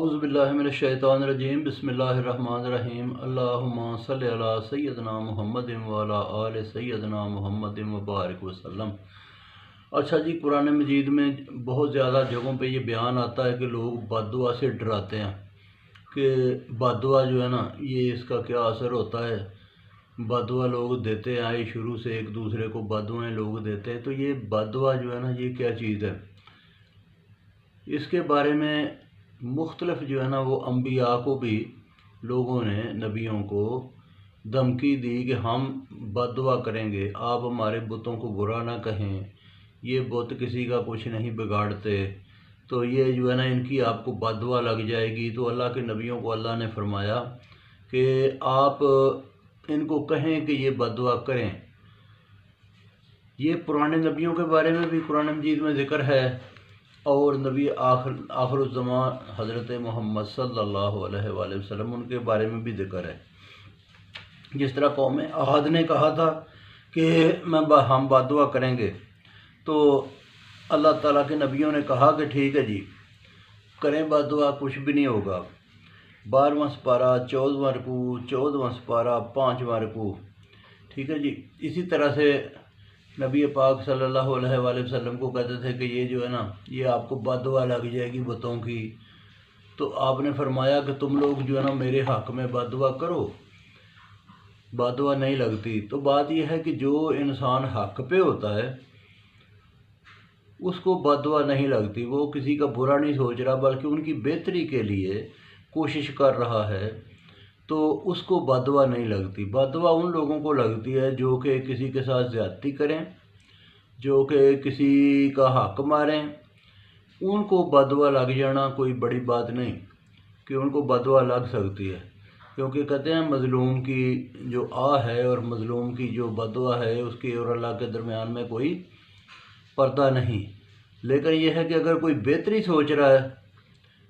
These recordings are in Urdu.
اعوذ باللہ من الشیطان الرجیم بسم اللہ الرحمن الرحیم اللہم صلی علی سیدنا محمد وعلی آل سیدنا محمد وبارک وسلم۔ اچھا جی، قرآن مجید میں بہت زیادہ جگہوں پہ یہ بیان آتا ہے کہ لوگ بد دعا سے ڈراتے ہیں کہ بد دعا جو ہے نا، یہ اس کا کیا اثر ہوتا ہے۔ بد دعا لوگ دیتے آئے شروع سے، ایک دوسرے کو بد دعائیں لوگ دیتے ہیں، تو یہ بد دعا جو ہے نا، یہ کیا چیز ہے؟ اس کے بارے میں مختلف جو ہے نا وہ انبیاء کو بھی لوگوں نے، نبیوں کو دھمکی دی کہ ہم بد دعا کریں گے، آپ ہمارے بتوں کو برا نہ کہیں، یہ بت کسی کا کچھ نہیں بگاڑتے، تو یہ جو ہے نا ان کی آپ کو بد دعا لگ جائے گی۔ تو اللہ کے نبیوں کو اللہ نے فرمایا کہ آپ ان کو کہیں کہ یہ بد دعا کریں۔ یہ پرانے نبیوں کے بارے میں بھی قرآن مجید میں ذکر ہے، اور نبی آخر الزمان حضرت محمد صلی اللہ علیہ وآلہ وسلم، ان کے بارے میں بھی ذکر ہے۔ جس طرح قوم عاد نے کہا تھا کہ ہم بد دعا کریں گے، تو اللہ تعالیٰ کے نبیوں نے کہا کہ ٹھیک ہے جی، کریں بد دعا، کچھ بھی نہیں ہوگا۔ 12واں سپارہ 14واں رکوع، 14واں سپارہ 5واں رکوع، ٹھیک ہے جی۔ اسی طرح سے نبی پاک صلی اللہ علیہ وآلہ وسلم کو کہتے تھے کہ یہ جو ہے نا، یہ آپ کو بد دعا لگ جائے گی بتوں کی، تو آپ نے فرمایا کہ تم لوگ جو ہے نا میرے حق میں بد دعا کرو، بد دعا نہیں لگتی۔ تو بات یہ ہے کہ جو انسان حق پہ ہوتا ہے اس کو بد دعا نہیں لگتی، وہ کسی کا برا نہیں سوچ رہا بلکہ ان کی بہتری کے لیے کوشش کر رہا ہے، تو اس کو بد دعا نہیں لگتی۔ بد دعا ان لوگوں کو لگتی ہے جو کہ کسی کے ساتھ زیادتی کریں، جو کہ کسی کا حق ماریں، ان کو بد دعا لگ جانا کوئی بڑی بات نہیں کہ ان کو بد دعا لگ سکتی ہے، کیونکہ کہتے ہیں مظلوم کی جو ہے اور مظلوم کی جو بد دعا ہے، اس کی اور اللہ کے درمیان میں کوئی پردہ نہیں۔ لیکن یہ ہے کہ اگر کوئی بہتری سوچ رہا ہے،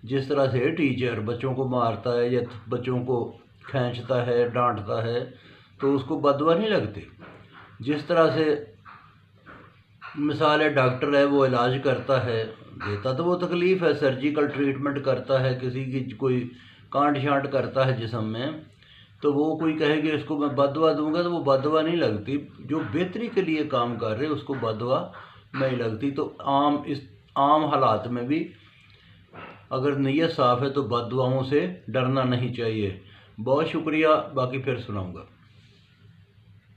جس طرح سے ٹیچر بچوں کو مارتا ہے یا بچوں کو کھینچتا ہے، ڈانٹتا ہے، تو اس کو بد دعا نہیں لگتی۔ جس طرح سے مثال ہے ڈاکٹر ہے، وہ علاج کرتا ہے، دیتا تو وہ تکلیف ہے، سرجیکل ٹریٹمنٹ کرتا ہے، کسی کی کوئی کانٹ شانٹ کرتا ہے جسم میں، تو وہ کوئی کہے کہ اس کو میں بد دعا دوں گا، تو وہ بد دعا نہیں لگتی۔ جو بہتری کے لیے کام کر رہے اس کو بد دعا نہیں لگتی۔ تو عام حالات میں بھی اگر نیت صاف ہے تو بد دعاؤں سے ڈرنا نہیں چاہیے۔ بہت شکریہ، باقی پھر سناؤں گا۔